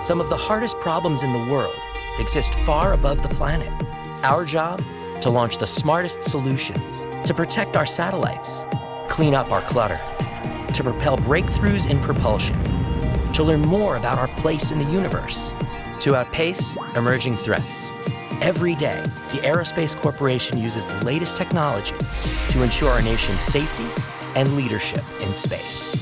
Some of the hardest problems in the world exist far above the planet. Our job? To launch the smartest solutions, to protect our satellites, clean up our clutter, to propel breakthroughs in propulsion, to learn more about our place in the universe, to outpace emerging threats. Every day, the Aerospace Corporation uses the latest technologies to ensure our nation's safety and leadership in space.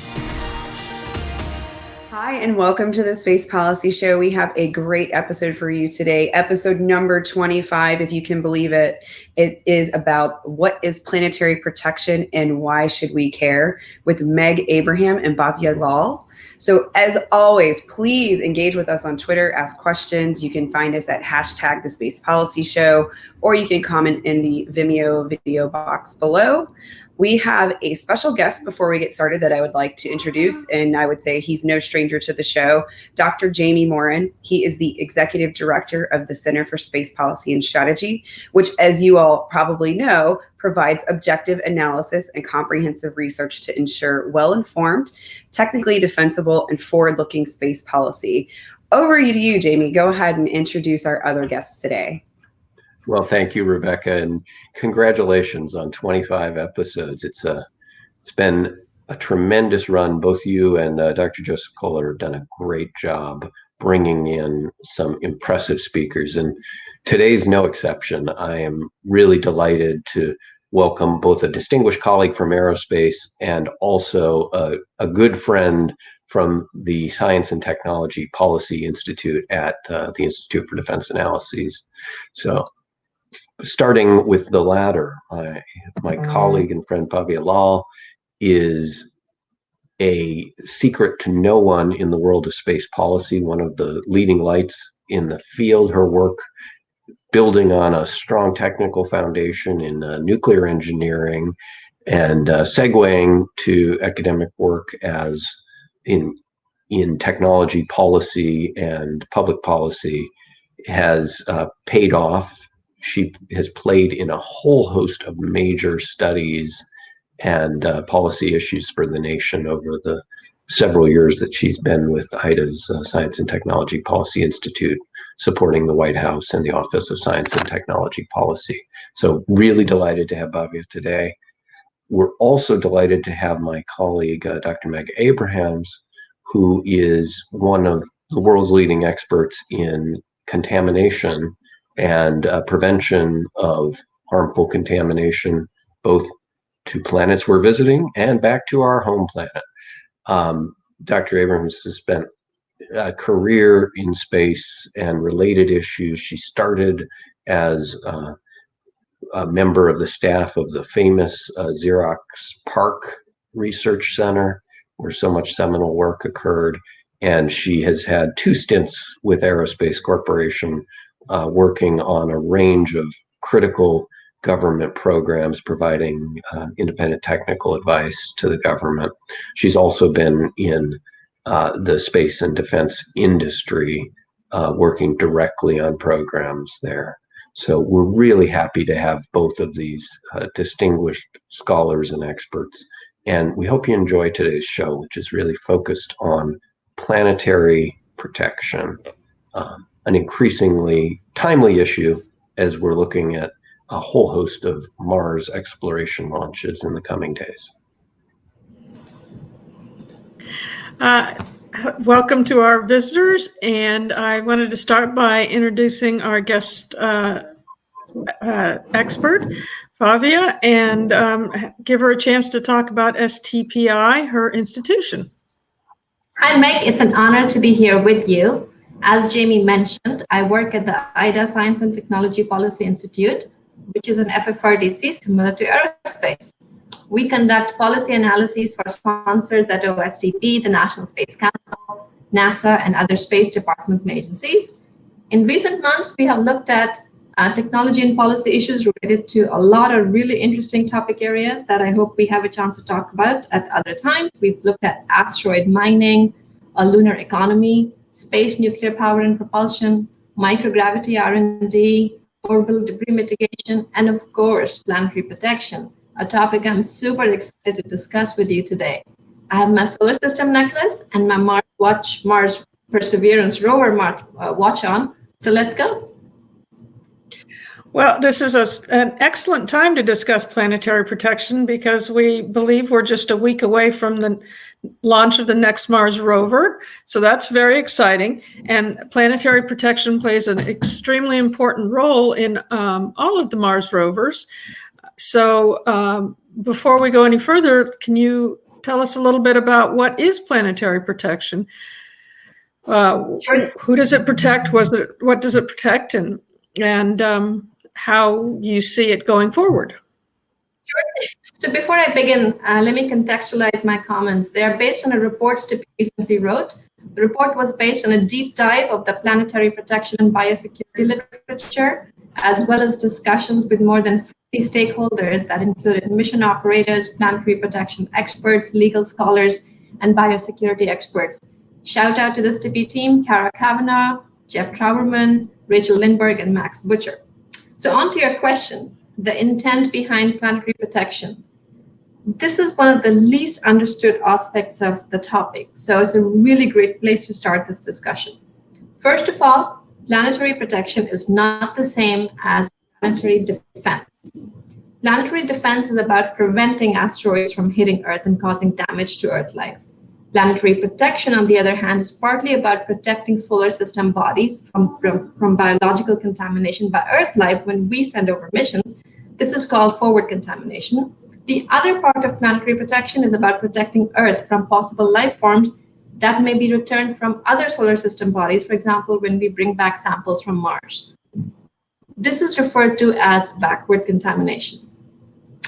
Hi, and welcome to the Space Policy Show. We have a great episode for you today. Episode number 25, if you can believe it. It is about what is planetary protection and why should we care, with Meg Abraham and Bhavya Lal. So as always, please engage with us on Twitter, ask questions. You can find us at hashtag the Space Policy Show, or you can comment in the Vimeo video box below. We have a special guest before we get started that I would like to introduce, and I would say he's no stranger to the show, Dr. Jamie Morin. He is the Executive Director of the Center for Space Policy and Strategy, which, as you all probably know, provides objective analysis and comprehensive research to ensure well-informed, technically defensible, and forward-looking space policy. Over to you, Jamie. Go ahead and introduce our other guests today. Well, thank you, Rebecca, and congratulations on 25 episodes. It's been a tremendous run. Both you and Dr. Joseph Kohler have done a great job bringing in some impressive speakers, and today's no exception. I am really delighted to welcome both a distinguished colleague from aerospace and also a good friend from the Science and Technology Policy Institute at the Institute for Defense Analyses. So, starting with the latter, my colleague and friend Bhavya Lal is a secret to no one in the world of space policy, one of the leading lights in the field. Her work, building on a strong technical foundation in nuclear engineering and segueing to academic work as in technology policy and public policy, has paid off. She has played in a whole host of major studies and policy issues for the nation over the several years that she's been with IDA's Science and Technology Policy Institute, supporting the White House and the Office of Science and Technology Policy. So really delighted to have Bhavya today. We're also delighted to have my colleague, Dr. Meg Abraham, who is one of the world's leading experts in contamination and prevention of harmful contamination, both to planets we're visiting and back to our home planet. Dr. Abrams has spent a career in space and related issues. She started as a member of the staff of the famous Xerox PARC Research Center, where so much seminal work occurred. And she has had 2 stints with Aerospace Corporation, working on a range of critical government programs, providing independent technical advice to the government. She's also been in the space and defense industry, working directly on programs there. So we're really happy to have both of these distinguished scholars and experts. And we hope you enjoy today's show, which is really focused on planetary protection, an increasingly timely issue as we're looking at a whole host of Mars exploration launches in the coming days. Welcome to our visitors, and I wanted to start by introducing our guest expert, Bhavya, and give her a chance to talk about STPI, her institution. Hi, Meg. It's an honor to be here with you. As Jamie mentioned, I work at the IDA Science and Technology Policy Institute, which is an FFRDC similar to aerospace. We conduct policy analyses for sponsors at OSTP, the National Space Council, NASA, and other space departments and agencies. In recent months, we have looked at technology and policy issues related to a lot of really interesting topic areas that I hope we have a chance to talk about at other times. We've looked at asteroid mining, a lunar economy, space nuclear power and propulsion, microgravity R&D, orbital debris mitigation, and of course, planetary protection, a topic I'm super excited to discuss with you today. I have my solar system necklace and my Mars Perseverance rover watch on. So let's go. Well, this is an excellent time to discuss planetary protection because we believe we're just a week away from the launch of the next Mars rover. So that's very exciting. And planetary protection plays an extremely important role in all of the Mars rovers. So before we go any further, can you tell us a little bit about what is planetary protection? Sure. Who does it protect? What does it protect? And how you see it going forward. Sure. So before I begin, let me contextualize my comments. They are based on a report STPI recently wrote. The report was based on a deep dive of the planetary protection and biosecurity literature, as well as discussions with more than 50 stakeholders that included mission operators, planetary protection experts, legal scholars, and biosecurity experts. Shout out to the STPI team, Kara Kavanagh, Jeff Trauberman, Rachel Lindberg, and Max Butcher. So on to your question, the intent behind planetary protection. This is one of the least understood aspects of the topic, so it's a really great place to start this discussion. First of all, planetary protection is not the same as planetary defense. Planetary defense is about preventing asteroids from hitting Earth and causing damage to Earth life. Planetary protection, on the other hand, is partly about protecting solar system bodies from biological contamination by Earth life when we send over missions. This is called forward contamination. The other part of planetary protection is about protecting Earth from possible life forms that may be returned from other solar system bodies, for example, when we bring back samples from Mars. This is referred to as backward contamination.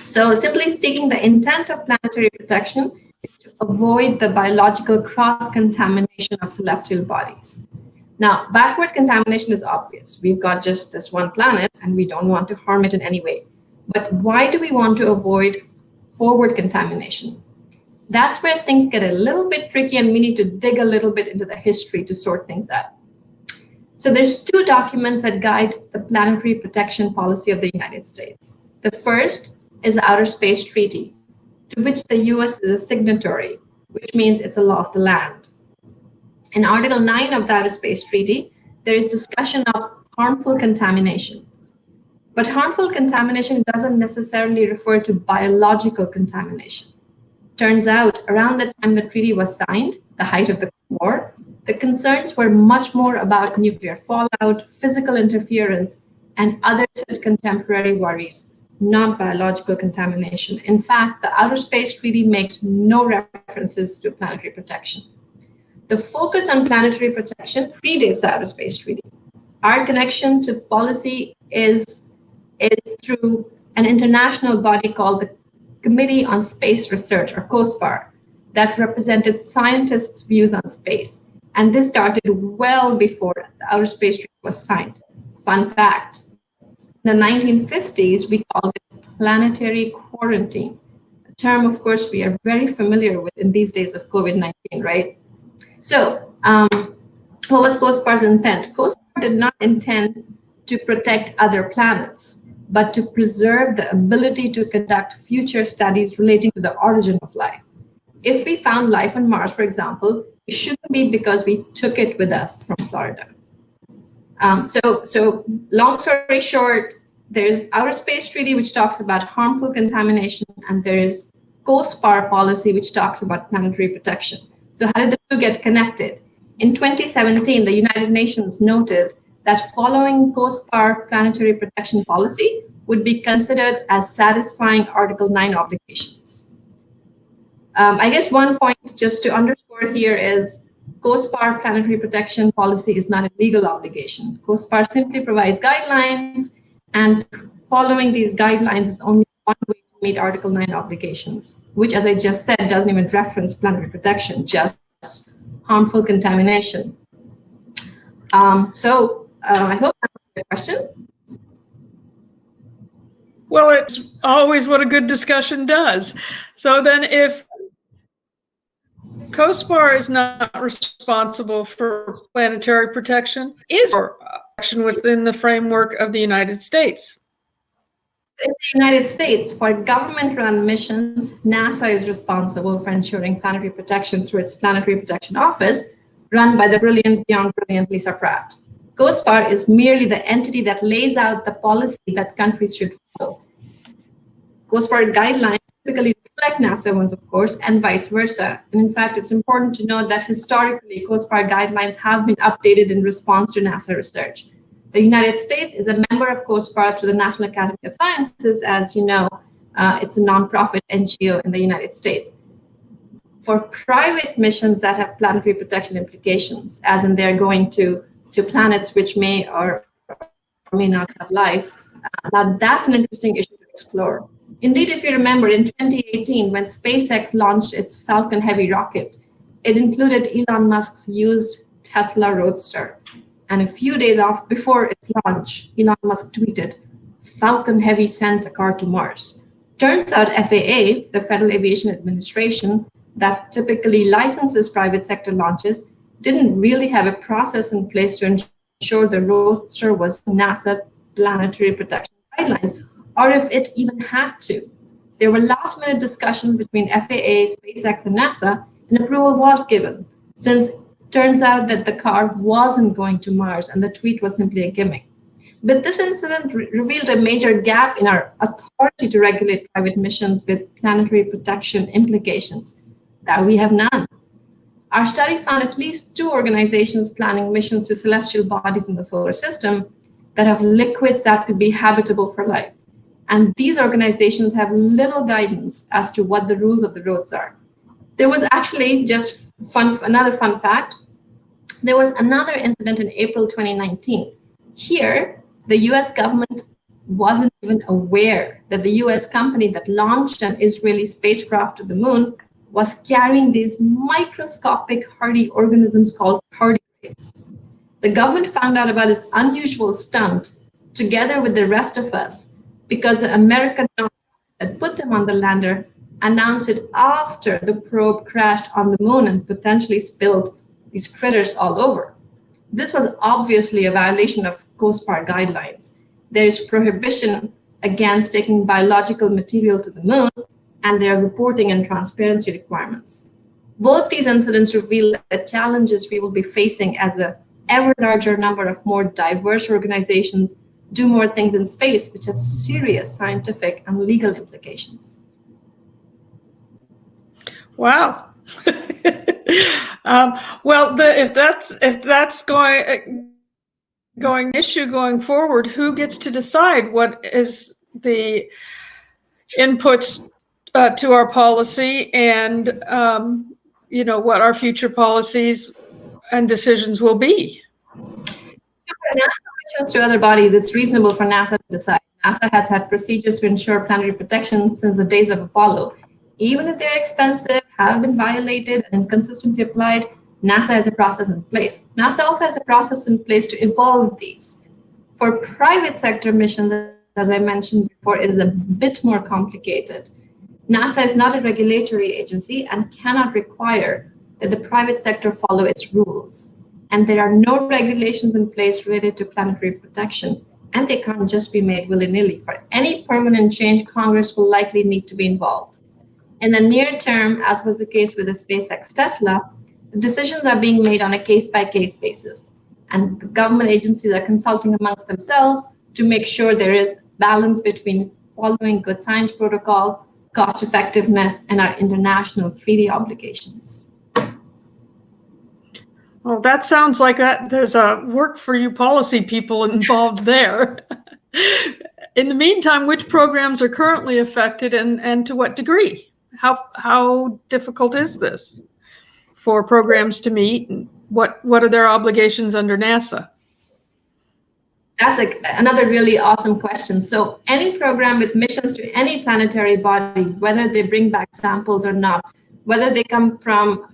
So simply speaking, the intent of planetary protection to avoid the biological cross-contamination of celestial bodies. Now, backward contamination is obvious. We've got just this one planet and we don't want to harm it in any way. But why do we want to avoid forward contamination? That's where things get a little bit tricky and we need to dig a little bit into the history to sort things out. So there's two documents that guide the planetary protection policy of the United States. The first is the Outer Space Treaty, to which the US is a signatory, which means it's a law of the land. In Article 9 of the Outer Space Treaty, there is discussion of harmful contamination. But harmful contamination doesn't necessarily refer to biological contamination. Turns out, around the time the treaty was signed, the height of the Cold War, the concerns were much more about nuclear fallout, physical interference, and other contemporary worries, not biological contamination. In fact, the Outer Space Treaty makes no references to planetary protection. The focus on planetary protection predates the Outer Space Treaty. Our connection to policy is through an international body called the Committee on Space Research, or COSPAR, that represented scientists' views on space. And this started well before the Outer Space Treaty was signed. Fun fact. In the 1950s, we called it planetary quarantine, a term, of course, we are very familiar with in these days of COVID-19, right? So what was COSPAR's intent? COSPAR did not intend to protect other planets, but to preserve the ability to conduct future studies relating to the origin of life. If we found life on Mars, for example, it shouldn't be because we took it with us from Florida. So long story short, there's Outer Space Treaty, which talks about harmful contamination, and there is COSPAR policy, which talks about planetary protection. So how did the two get connected? In 2017, the United Nations noted that following COSPAR planetary protection policy would be considered as satisfying Article 9 obligations. I guess one point just to underscore here is COSPAR planetary protection policy is not a legal obligation. COSPAR simply provides guidelines, and following these guidelines is only one way to meet Article 9 obligations, which, as I just said, doesn't even reference planetary protection, just harmful contamination. I hope that answered your question. Well, it's always what a good discussion does. So then if COSPAR is not responsible for planetary protection, is protection within the framework of the United States? In the United States, for government-run missions, NASA is responsible for ensuring planetary protection through its Planetary Protection Office. run by the brilliant, beyond brilliant Lisa Pratt. COSPAR is merely the entity that lays out the policy that countries should follow. COSPAR guidelines typically reflect NASA ones, of course, and vice versa. And in fact, it's important to note that historically, COSPAR guidelines have been updated in response to NASA research. The United States is a member of COSPAR through the National Academy of Sciences. As you know, it's a nonprofit NGO in the United States. For private missions that have planetary protection implications, as in they're going to planets which may or may not have life, now that's an interesting issue to explore. Indeed, if you remember, in 2018, when SpaceX launched its Falcon Heavy rocket, it included Elon Musk's used Tesla Roadster. And a few days before its launch, Elon Musk tweeted, "Falcon Heavy sends a car to Mars." Turns out FAA, the Federal Aviation Administration, that typically licenses private sector launches, didn't really have a process in place to ensure the Roadster was NASA's planetary protection guidelines, or if it even had to. There were last-minute discussions between FAA, SpaceX, and NASA, and approval was given, since it turns out that the car wasn't going to Mars and the tweet was simply a gimmick. But this incident revealed a major gap in our authority to regulate private missions with planetary protection implications. That we have none. Our study found at least 2 organizations planning missions to celestial bodies in the solar system that have liquids that could be habitable for life. And these organizations have little guidance as to what the rules of the roads are. There was actually another fun fact. There was another incident in April 2019. Here, the US government wasn't even aware that the US company that launched an Israeli spacecraft to the moon was carrying these microscopic hardy organisms called tardigrades. The government found out about this unusual stunt together with the rest of us because the American that put them on the lander announced it after the probe crashed on the moon and potentially spilled these critters all over. This was obviously a violation of COSPAR guidelines. There is prohibition against taking biological material to the moon, and their reporting and transparency requirements. Both these incidents reveal the challenges we will be facing as the ever larger number of more diverse organizations do more things in space, which have serious scientific and legal implications. Wow. Well, if that's going issue going forward, who gets to decide what is the inputs to our policy and what our future policies and decisions will be? For NASA missions to other bodies, it's reasonable for NASA to decide. NASA has had procedures to ensure planetary protection since the days of Apollo. Even if they're expensive, have been violated, and inconsistently applied, NASA has a process in place. NASA also has a process in place to evolve these. For private sector missions, as I mentioned before, it is a bit more complicated. NASA is not a regulatory agency and cannot require that the private sector follow its rules. And there are no regulations in place related to planetary protection, and they can't just be made willy-nilly. For any permanent change, Congress will likely need to be involved. In the near term, as was the case with the SpaceX Tesla, the decisions are being made on a case-by-case basis, and the government agencies are consulting amongst themselves to make sure there is balance between following good science protocol, cost effectiveness, and our international treaty obligations. Well, that sounds like there's a work for you policy people involved there. In the meantime, which programs are currently affected and to what degree? How difficult is this for programs to meet? And what are their obligations under NASA? That's another really awesome question. So any program with missions to any planetary body, whether they bring back samples or not, whether they come from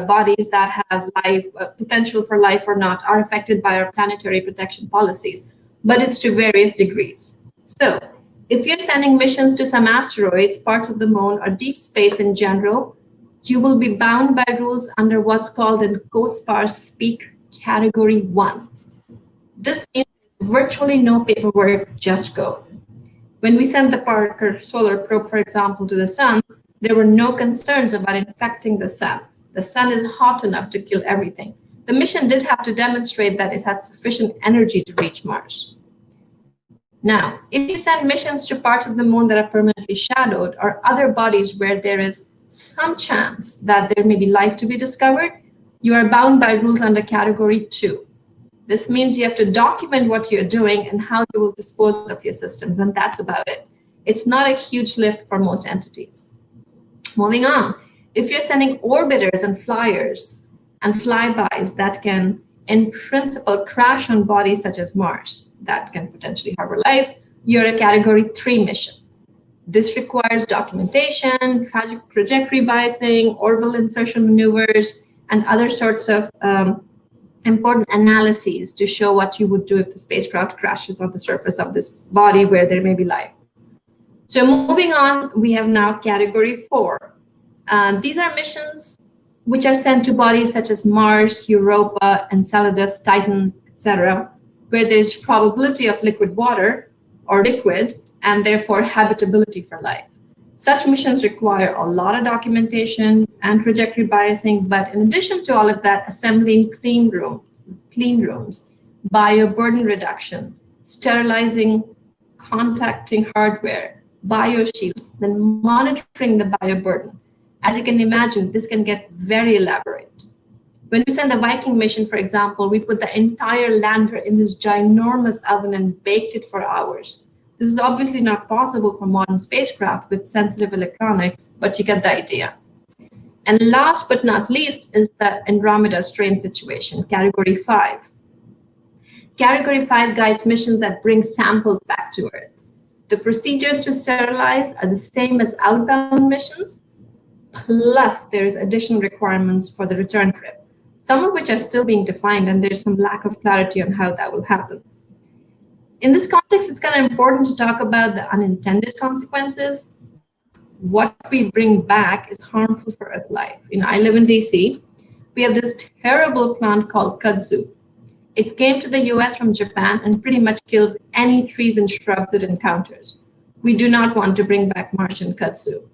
bodies that have life, potential for life or not, are affected by our planetary protection policies, but it's to various degrees. So if you're sending missions to some asteroids, parts of the moon, or deep space in general, you will be bound by rules under what's called in COSPAR speak Category 1. This means virtually no paperwork, just go. When we sent the Parker Solar Probe, for example, to the sun, there were no concerns about infecting the sun. The sun is hot enough to kill everything. The mission did have to demonstrate that it had sufficient energy to reach Mars. Now, if you send missions to parts of the moon that are permanently shadowed or other bodies where there is some chance that there may be life to be discovered, you are bound by rules under Category 2. This means you have to document what you're doing and how you will dispose of your systems, and that's about it. It's not a huge lift for most entities. Moving on, if you're sending orbiters and flyers and flybys that can, in principle, crash on bodies such as Mars that can potentially harbor life, you're a Category 3 mission. This requires documentation, trajectory biasing, orbital insertion maneuvers, and other sorts of important analyses to show what you would do if the spacecraft crashes on the surface of this body where there may be life. So moving on, we have now Category 4. These are missions which are sent to bodies such as Mars, Europa, Enceladus, Titan, etc., where there is probability of liquid water or liquid and therefore habitability for life. Such missions require a lot of documentation and trajectory biasing, but in addition to all of that, assembling clean rooms, bioburden reduction, sterilizing, contacting hardware, bioshields, then monitoring the bioburden. As you can imagine, this can get very elaborate. When we send the Viking mission, for example, we put the entire lander in this ginormous oven and baked it for hours. This is obviously not possible for modern spacecraft with sensitive electronics, but you get the idea. And last but not least is the Andromeda strain situation, Category 5. Category 5 guides missions that bring samples back to Earth. The procedures to sterilize are the same as outbound missions, plus there's additional requirements for the return trip, some of which are still being defined, and there's some lack of clarity on how that will happen. In this context, it's kind of important to talk about the unintended consequences. What we bring back is harmful for Earth life. I live in DC. We have this terrible plant called kudzu. It came to the US from Japan and pretty much kills any trees and shrubs it encounters. We do not want to bring back Martian kudzu.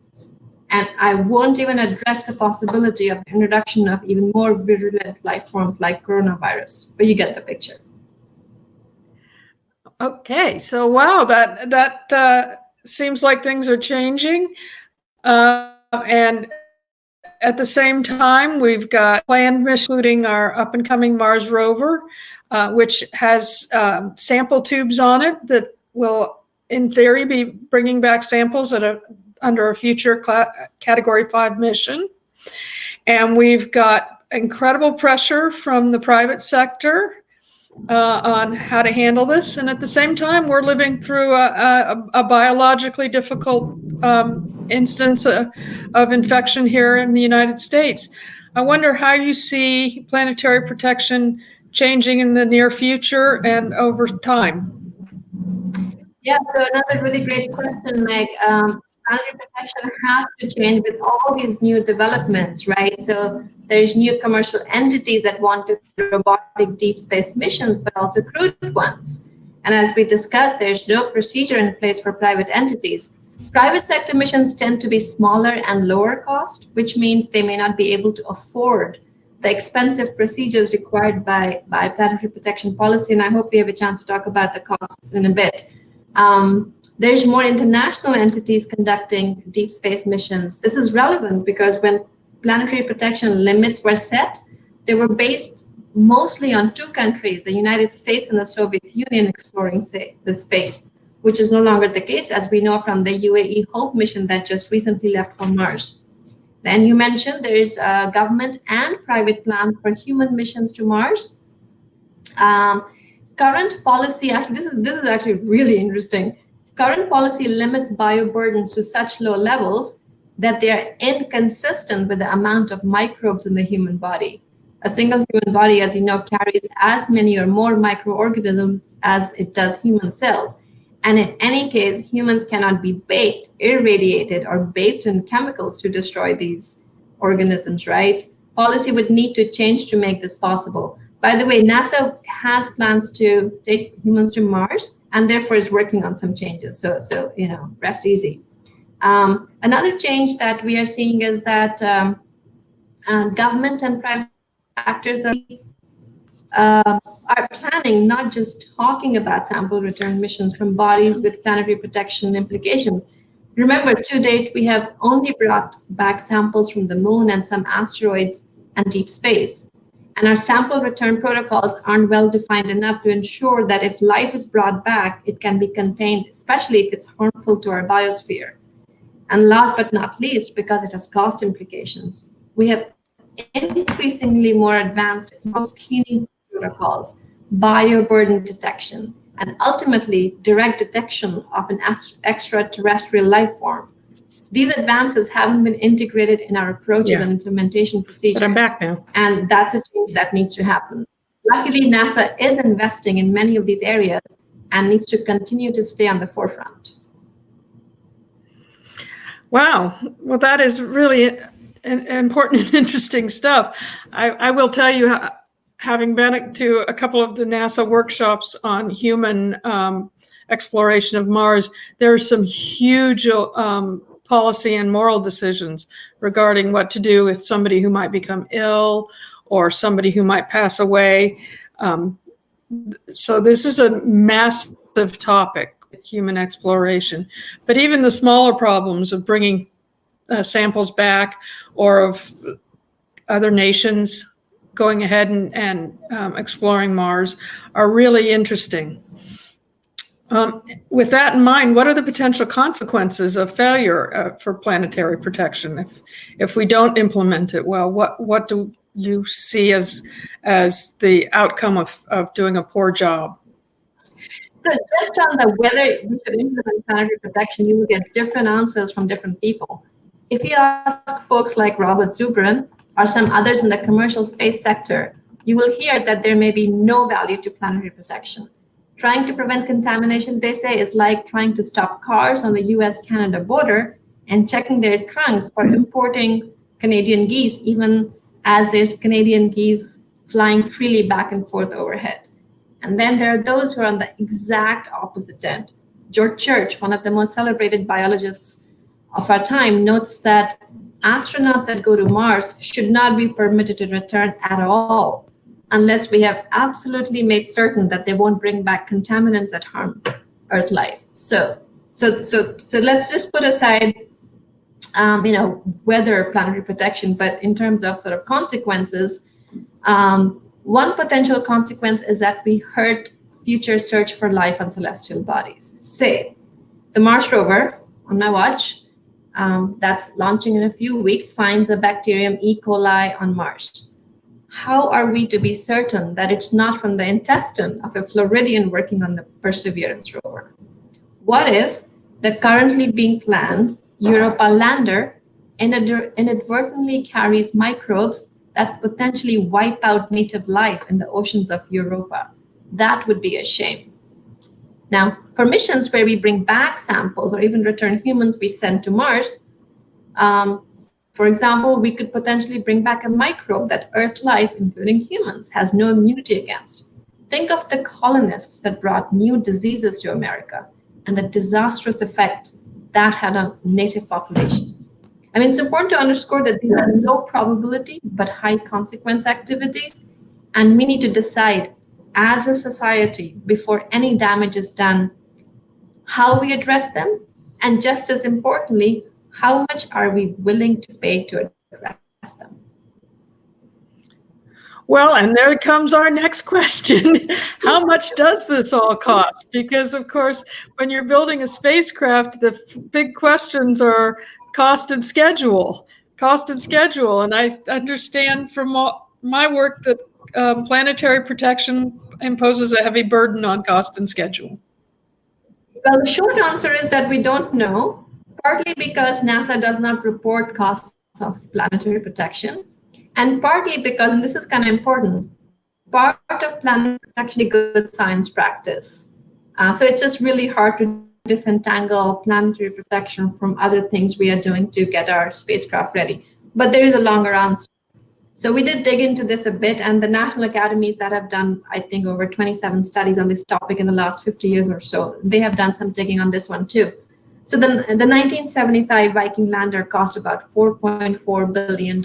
And I won't even address the possibility of the introduction of even more virulent life forms like coronavirus, but you get the picture. Okay, so wow, that seems like things are changing. And at the same time, we've got planned missions, including our up-and-coming Mars rover, which has sample tubes on it that will, in theory, be bringing back samples under a future Category 5 mission. And we've got incredible pressure from the private sector on how to handle this. And at the same time, we're living through a biologically difficult instance of infection here in the United States. I wonder how you see planetary protection changing in the near future and over time. Yeah, so another really great question, Meg. Planetary protection has to change with all these new developments, right? So there's new commercial entities that want to do robotic deep space missions, but also crewed ones. And as we discussed, there's no procedure in place for private entities. Private sector missions tend to be smaller and lower cost, which means they may not be able to afford the expensive procedures required by planetary protection policy. And I hope we have a chance to talk about the costs in a bit. There's more international entities conducting deep space missions. This is relevant because when planetary protection limits were set, they were based mostly on two countries, the United States and the Soviet Union, exploring the space, which is no longer the case, as we know from the UAE HOPE mission that just recently left for Mars. Then you mentioned there is a government and private plan for human missions to Mars. Current policy, actually, this is actually really interesting. Current policy limits bioburdens to such low levels that they are inconsistent with the amount of microbes in the human body. A single human body, as you know, carries as many or more microorganisms as it does human cells. And in any case, humans cannot be baked, irradiated, or bathed in chemicals to destroy these organisms, right? Policy would need to change to make this possible. By the way, NASA has plans to take humans to Mars and therefore is working on some changes. So rest easy. Another change that we are seeing is that Government and private actors are planning, not just talking about sample return missions from bodies with planetary protection implications. Remember, to date, we have only brought back samples from the moon and some asteroids and deep space. And our sample return protocols aren't well defined enough to ensure that if life is brought back, it can be contained, especially if it's harmful to our biosphere. And last but not least, because it has cost implications, we have increasingly more advanced cleaning protocols, bioburden detection, and ultimately direct detection of an extraterrestrial life form. These advances haven't been integrated in our approaches and implementation procedures. But I'm back now. And that's a change that needs to happen. Luckily, NASA is investing in many of these areas and needs to continue to stay on the forefront. Wow. Well, that is really important and interesting stuff. I will tell you, having been to a couple of the NASA workshops on human exploration of Mars, there are some huge policy and moral decisions regarding what to do with somebody who might become ill or somebody who might pass away. So this is a massive topic, human exploration. But even the smaller problems of bringing samples back, or of other nations going ahead and exploring Mars, are really interesting. With that in mind, what are the potential consequences of failure for planetary protection if we don't implement it well? What do you see as the outcome of doing a poor job? So just on the whether we should implement planetary protection, you will get different answers from different people. If you ask folks like Robert Zubrin or some others in the commercial space sector, you will hear that there may be no value to planetary protection. Trying to prevent contamination, they say, is like trying to stop cars on the US-Canada border and checking their trunks for importing Canadian geese, even as there's Canadian geese flying freely back and forth overhead. And then there are those who are on the exact opposite end. George Church, one of the most celebrated biologists of our time, notes that astronauts that go to Mars should not be permitted to return at all unless we have absolutely made certain that they won't bring back contaminants that harm Earth life. So let's just put aside, weather planetary protection, but in terms of sort of consequences, one potential consequence is that we hurt future search for life on celestial bodies. Say, the Mars rover on my watch, that's launching in a few weeks, finds a bacterium E. coli on Mars. How are we to be certain that it's not from the intestine of a Floridian working on the Perseverance rover? What if the currently being planned Europa lander inadvertently carries microbes that potentially wipe out native life in the oceans of Europa? That would be a shame. Now, for missions where we bring back samples or even return humans we send to Mars, for example, we could potentially bring back a microbe that Earth life, including humans, has no immunity against. Think of the colonists that brought new diseases to America and the disastrous effect that had on native populations. I mean, it's important to underscore that these are low probability but high consequence activities, and we need to decide as a society before any damage is done how we address them, and just as importantly, how much are we willing to pay to address them? Well, and there comes our next question. How much does this all cost? Because, of course, when you're building a spacecraft, the big questions are cost and schedule. And I understand from my work that planetary protection imposes a heavy burden on cost and schedule. Well, the short answer is that we don't know, partly because NASA does not report costs of planetary protection, and partly because, and this is kind of important, part of planetary protection is good science practice. So it's just really hard to disentangle planetary protection from other things we are doing to get our spacecraft ready. But there is a longer answer. So we did dig into this a bit, and the national academies that have done, I think, over 27 studies on this topic in the last 50 years or so, they have done some digging on this one too. So the 1975 Viking lander cost about $4.4 billion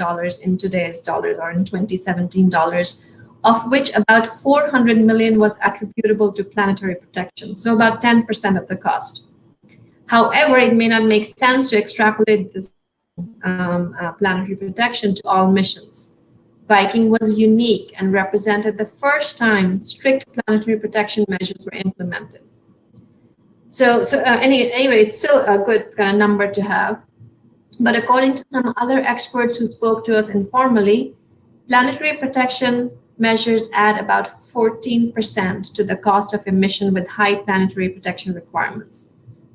in today's dollars, or in 2017 dollars, of which about 400 million was attributable to planetary protection, so about 10% of the cost. However, it may not make sense to extrapolate this planetary protection to all missions. Viking was unique and represented the first time strict planetary protection measures were implemented. So anyway, it's still a good kind of number to have. But according to some other experts who spoke to us informally, planetary protection measures add about 14% to the cost of a mission with high planetary protection requirements.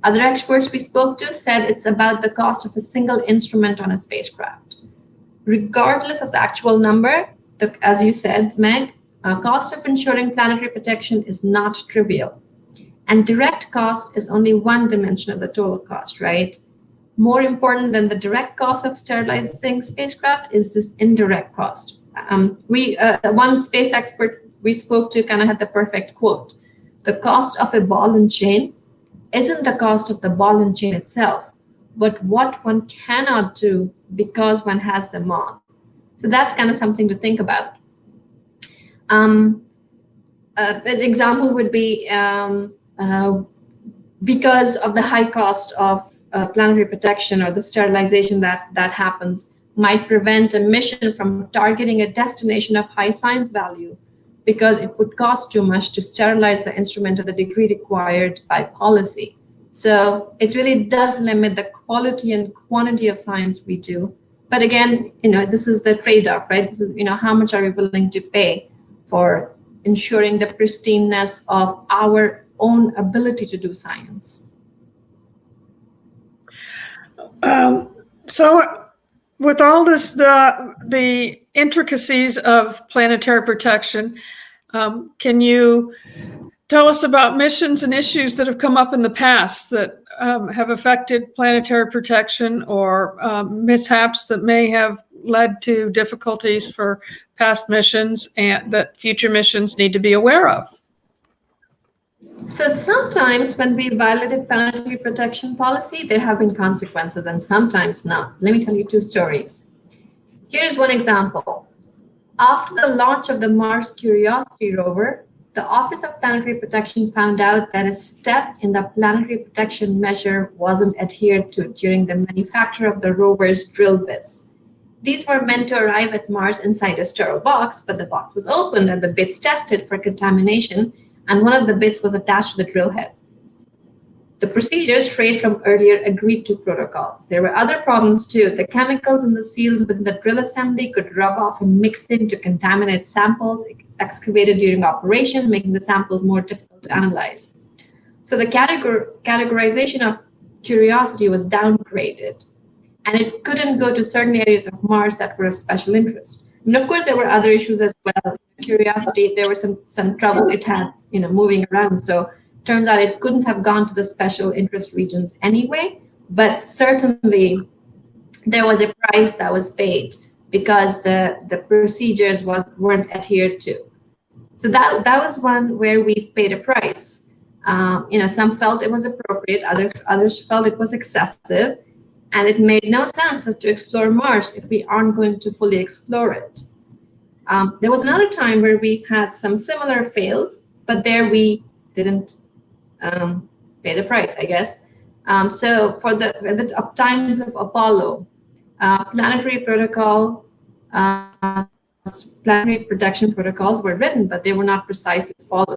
Other experts we spoke to said it's about the cost of a single instrument on a spacecraft. Regardless of the actual number, as you said, Meg, cost of ensuring planetary protection is not trivial. And direct cost is only one dimension of the total cost, right? More important than the direct cost of sterilizing spacecraft is this indirect cost. One space expert we spoke to kind of had the perfect quote. The cost of a ball and chain isn't the cost of the ball and chain itself, but what one cannot do because one has them on. So that's kind of something to think about. An example would be because of the high cost of planetary protection, or the sterilization that happens might prevent a mission from targeting a destination of high science value, because it would cost too much to sterilize the instrument to the degree required by policy. So it really does limit the quality and quantity of science we do. But again, this is the trade-off, right? This is, how much are we willing to pay for ensuring the pristineness of our own ability to do science. So with all this, the intricacies of planetary protection, can you tell us about missions and issues that have come up in the past that have affected planetary protection, or mishaps that may have led to difficulties for past missions and that future missions need to be aware of? So sometimes when we violated planetary protection policy, there have been consequences, and sometimes not. Let me tell you two stories. Here's one example. After the launch of the Mars Curiosity rover, the Office of Planetary Protection found out that a step in the planetary protection measure wasn't adhered to during the manufacture of the rover's drill bits. These were meant to arrive at Mars inside a sterile box, but the box was opened and the bits tested for contamination, and one of the bits was attached to the drill head. The procedures strayed from earlier agreed to protocols. There were other problems too. The chemicals in the seals within the drill assembly could rub off and mix in to contaminate samples excavated during operation, making the samples more difficult to analyze. So the categorization of Curiosity was downgraded, and it couldn't go to certain areas of Mars that were of special interest. And of course, there were other issues as well. Curiosity, there was some trouble it had, moving around. So turns out it couldn't have gone to the special interest regions anyway, but certainly there was a price that was paid because the procedures weren't adhered to. So that was one where we paid a price. Some felt it was appropriate, others felt it was excessive, and it made no sense to explore Mars if we aren't going to fully explore it. There was another time where we had some similar fails, but there we didn't pay the price, I guess. So for the times of Apollo, planetary protection protocols were written, but they were not precisely followed.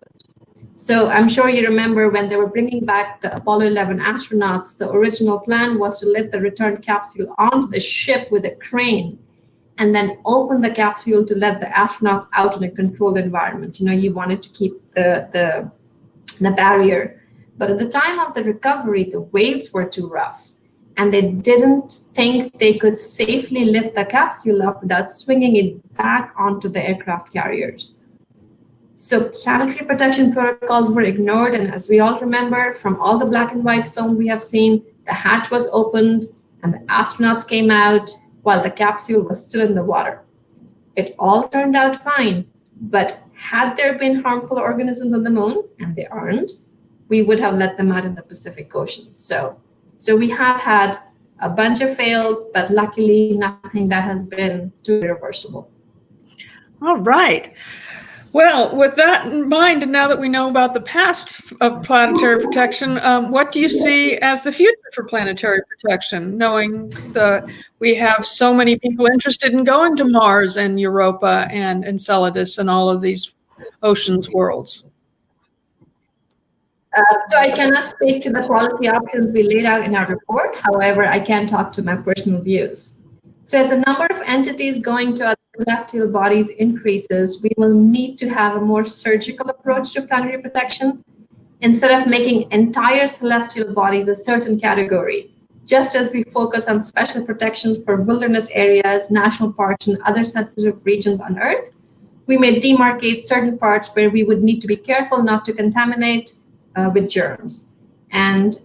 So I'm sure you remember when they were bringing back the Apollo 11 astronauts, the original plan was to lift the return capsule onto the ship with a crane and then open the capsule to let the astronauts out in a controlled environment. You wanted to keep the barrier. But at the time of the recovery, the waves were too rough, and they didn't think they could safely lift the capsule up without swinging it back onto the aircraft carriers. So planetary protection protocols were ignored, and as we all remember from all the black and white film we have seen, the hatch was opened and the astronauts came out while the capsule was still in the water. It all turned out fine, but had there been harmful organisms on the moon, and they aren't, we would have let them out in the Pacific Ocean. So So we have had a bunch of fails, but luckily nothing that has been too irreversible. All right. Well, with that in mind, and now that we know about the past of planetary protection, what do you see as the future for planetary protection, knowing we have so many people interested in going to Mars and Europa and Enceladus and all of these oceans worlds? So I cannot speak to the policy options we laid out in our report. However, I can talk to my personal views. So as the number of entities going to other celestial bodies increases, we will need to have a more surgical approach to planetary protection. Instead of making entire celestial bodies a certain category, just as we focus on special protections for wilderness areas, national parks, and other sensitive regions on Earth, we may demarcate certain parts where we would need to be careful not to contaminate with germs and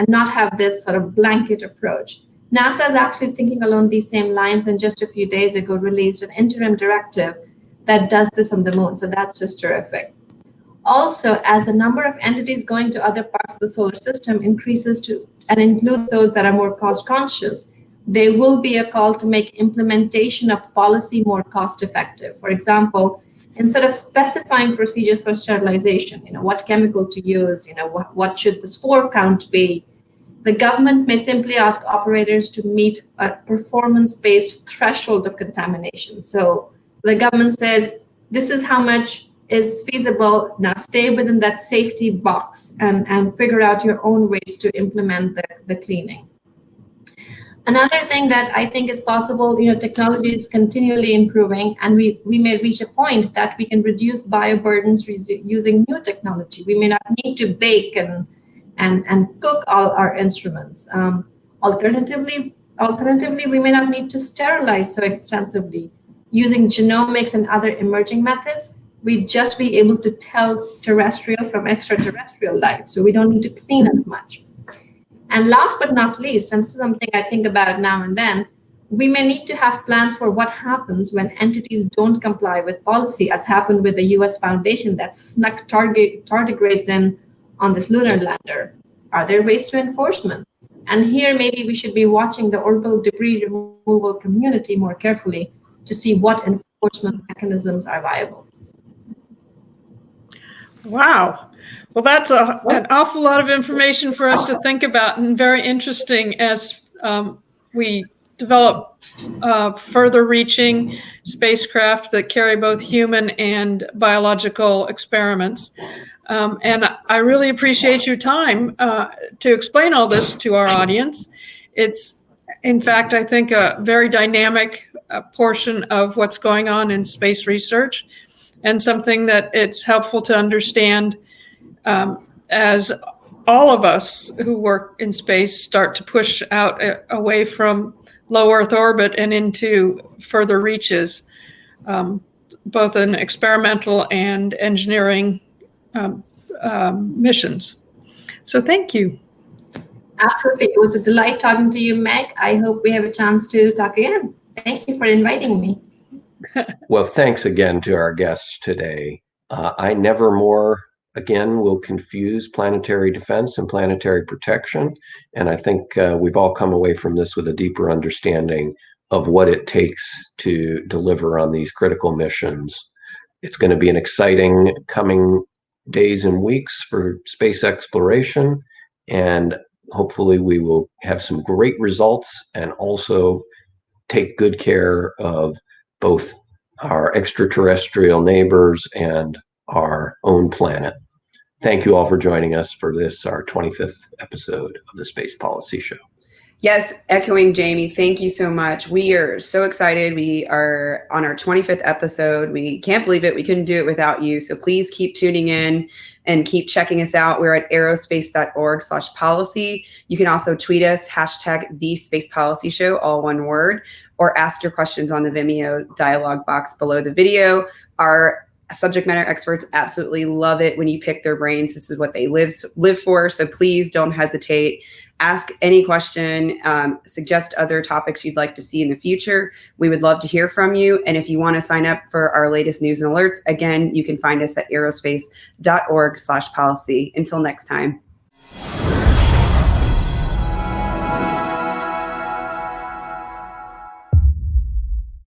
not have this sort of blanket approach. NASA is actually thinking along these same lines, and just a few days ago released an interim directive that does this on the moon. So that's just terrific. Also, as the number of entities going to other parts of the solar system increases to and includes those that are more cost conscious, there will be a call to make implementation of policy more cost effective. For example, instead of specifying procedures for sterilization, what chemical to use, what should the spore count be, the government may simply ask operators to meet a performance-based threshold of contamination. So the government says, this is how much is feasible. Now stay within that safety box and figure out your own ways to implement the cleaning. Another thing that I think is possible, technology is continually improving, and we may reach a point that we can reduce bioburdens using new technology. We may not need to bake and cook all our instruments. Alternatively, we may not need to sterilize so extensively. Using genomics and other emerging methods, we'd just be able to tell terrestrial from extraterrestrial life, so we don't need to clean as much. And last but not least, and this is something I think about now and then, we may need to have plans for what happens when entities don't comply with policy, as happened with the US Foundation that snuck tardigrades in on this lunar lander. Are there ways to enforcement? And here maybe we should be watching the orbital debris removal community more carefully to see what enforcement mechanisms are viable. Wow. Well, that's an awful lot of information for us to think about, and very interesting as we develop further reaching spacecraft that carry both human and biological experiments. And I really appreciate your time to explain all this to our audience. It's, in fact, I think a very dynamic portion of what's going on in space research, and something that it's helpful to understand as all of us who work in space start to push out away from low Earth orbit and into further reaches, both in experimental and engineering missions. So thank you. Absolutely. It was a delight talking to you, Meg. I hope we have a chance to talk again. Thank you for inviting me. Well, thanks again to our guests today. I never more, again, will confuse planetary defense and planetary protection. And I think we've all come away from this with a deeper understanding of what it takes to deliver on these critical missions. It's going to be an exciting coming days and weeks for space exploration, and hopefully we will have some great results and also take good care of both our extraterrestrial neighbors and our own planet. Thank you all for joining us for this, our 25th episode of the Space Policy Show. Yes, echoing Jamie, thank you so much. We are so excited. We are on our 25th episode. We can't believe it. We couldn't do it without you. So please keep tuning in and keep checking us out. We're at aerospace.org/policy. You can also tweet us, #TheSpacePolicyShow, all one word, or ask your questions on the Vimeo dialog box below the video. Our subject matter experts absolutely love it when you pick their brains. This is what they live for. So please don't hesitate. Ask any question, suggest other topics you'd like to see in the future. We would love to hear from you. And if you want to sign up for our latest news and alerts, again, you can find us at aerospace.org/policy. Until next time.